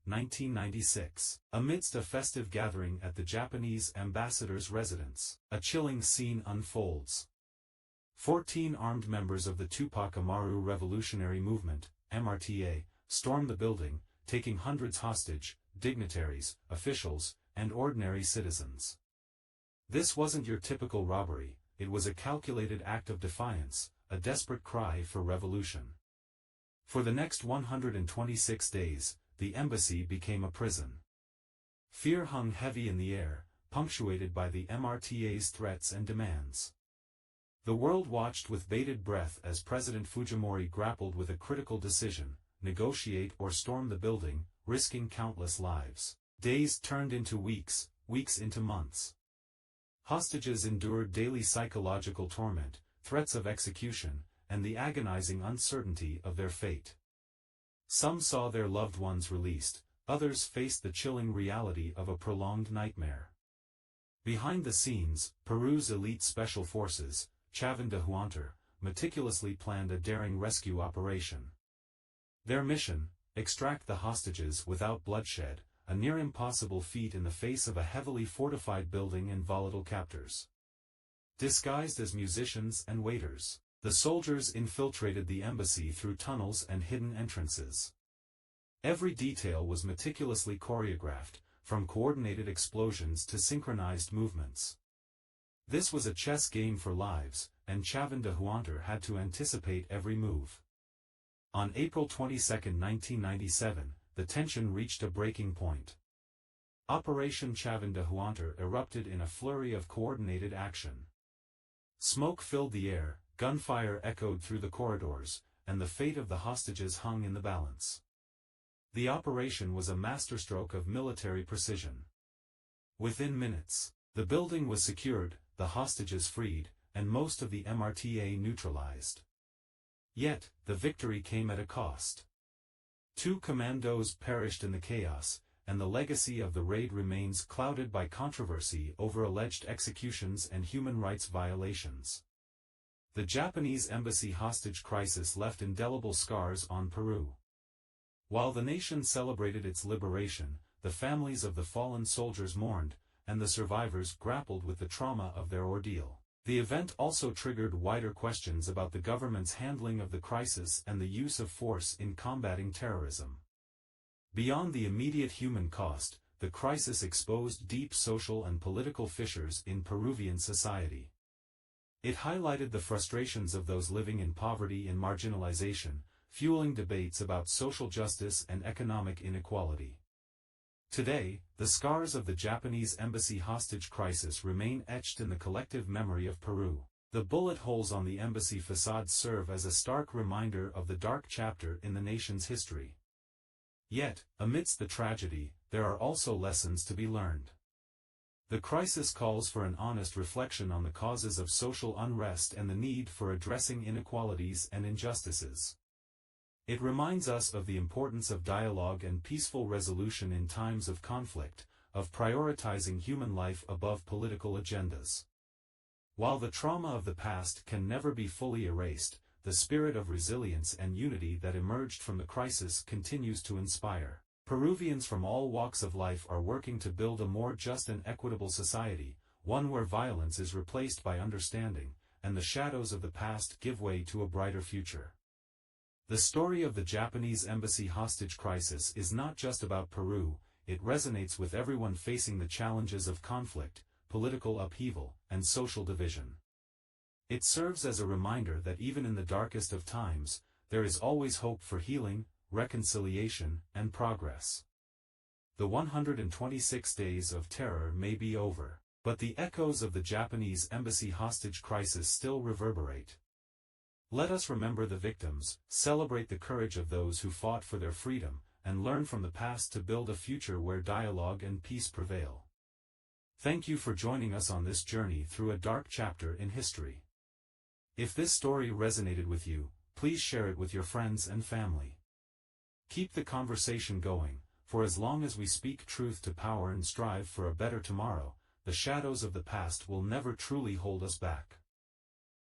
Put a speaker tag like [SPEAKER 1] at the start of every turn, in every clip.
[SPEAKER 1] 1996. Amidst a festive gathering at the Japanese ambassador's residence, a chilling scene unfolds. 14 armed members of the Tupac Amaru Revolutionary Movement, MRTA, storm the building, taking hundreds hostage, dignitaries, officials, and ordinary citizens. This wasn't your typical robbery, it was a calculated act of defiance, a desperate cry for revolution. For the next 126 days, the embassy became a prison. Fear hung heavy in the air, punctuated by the MRTA's threats and demands. The world watched with bated breath as President Fujimori grappled with a critical decision: negotiate or storm the building, risking countless lives. Days turned into weeks, weeks into months. Hostages endured daily psychological torment, threats of execution, and the agonizing uncertainty of their fate. Some saw their loved ones released, others faced the chilling reality of a prolonged nightmare. Behind the scenes, Peru's elite special forces, Chavin de Huantar, meticulously planned a daring rescue operation. Their mission: extract the hostages without bloodshed, a near impossible feat in the face of a heavily fortified building and volatile captors. Disguised as musicians and waiters, the soldiers infiltrated the embassy through tunnels and hidden entrances. Every detail was meticulously choreographed, from coordinated explosions to synchronized movements. This was a chess game for lives, and Chavin de Huantar had to anticipate every move. On April 22, 1997, the tension reached a breaking point. Operation Chavin de Huantar erupted in a flurry of coordinated action. Smoke filled the air, gunfire echoed through the corridors, and the fate of the hostages hung in the balance. The operation was a masterstroke of military precision. Within minutes, the building was secured, the hostages freed, and most of the MRTA neutralized. Yet, the victory came at a cost. 2 commandos perished in the chaos, and the legacy of the raid remains clouded by controversy over alleged executions and human rights violations. The Japanese embassy hostage crisis left indelible scars on Peru. While the nation celebrated its liberation, the families of the fallen soldiers mourned, and the survivors grappled with the trauma of their ordeal. The event also triggered wider questions about the government's handling of the crisis and the use of force in combating terrorism. Beyond the immediate human cost, the crisis exposed deep social and political fissures in Peruvian society. It highlighted the frustrations of those living in poverty and marginalization, fueling debates about social justice and economic inequality. Today, the scars of the Japanese embassy hostage crisis remain etched in the collective memory of Peru. The bullet holes on the embassy facade serve as a stark reminder of the dark chapter in the nation's history. Yet, amidst the tragedy, there are also lessons to be learned. The crisis calls for an honest reflection on the causes of social unrest and the need for addressing inequalities and injustices. It reminds us of the importance of dialogue and peaceful resolution in times of conflict, of prioritizing human life above political agendas. While the trauma of the past can never be fully erased, the spirit of resilience and unity that emerged from the crisis continues to inspire. Peruvians from all walks of life are working to build a more just and equitable society, one where violence is replaced by understanding, and the shadows of the past give way to a brighter future. The story of the Japanese embassy hostage crisis is not just about Peru, it resonates with everyone facing the challenges of conflict, political upheaval, and social division. It serves as a reminder that even in the darkest of times, there is always hope for healing, reconciliation, and progress. The 126 days of terror may be over, but the echoes of the Japanese embassy hostage crisis still reverberate. Let us remember the victims, celebrate the courage of those who fought for their freedom, and learn from the past to build a future where dialogue and peace prevail. Thank you for joining us on this journey through a dark chapter in history. If this story resonated with you, please share it with your friends and family. Keep the conversation going, for as long as we speak truth to power and strive for a better tomorrow, the shadows of the past will never truly hold us back.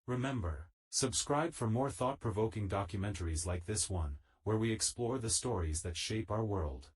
[SPEAKER 1] Remember, subscribe for more thought-provoking documentaries like this one, where we explore the stories that shape our world.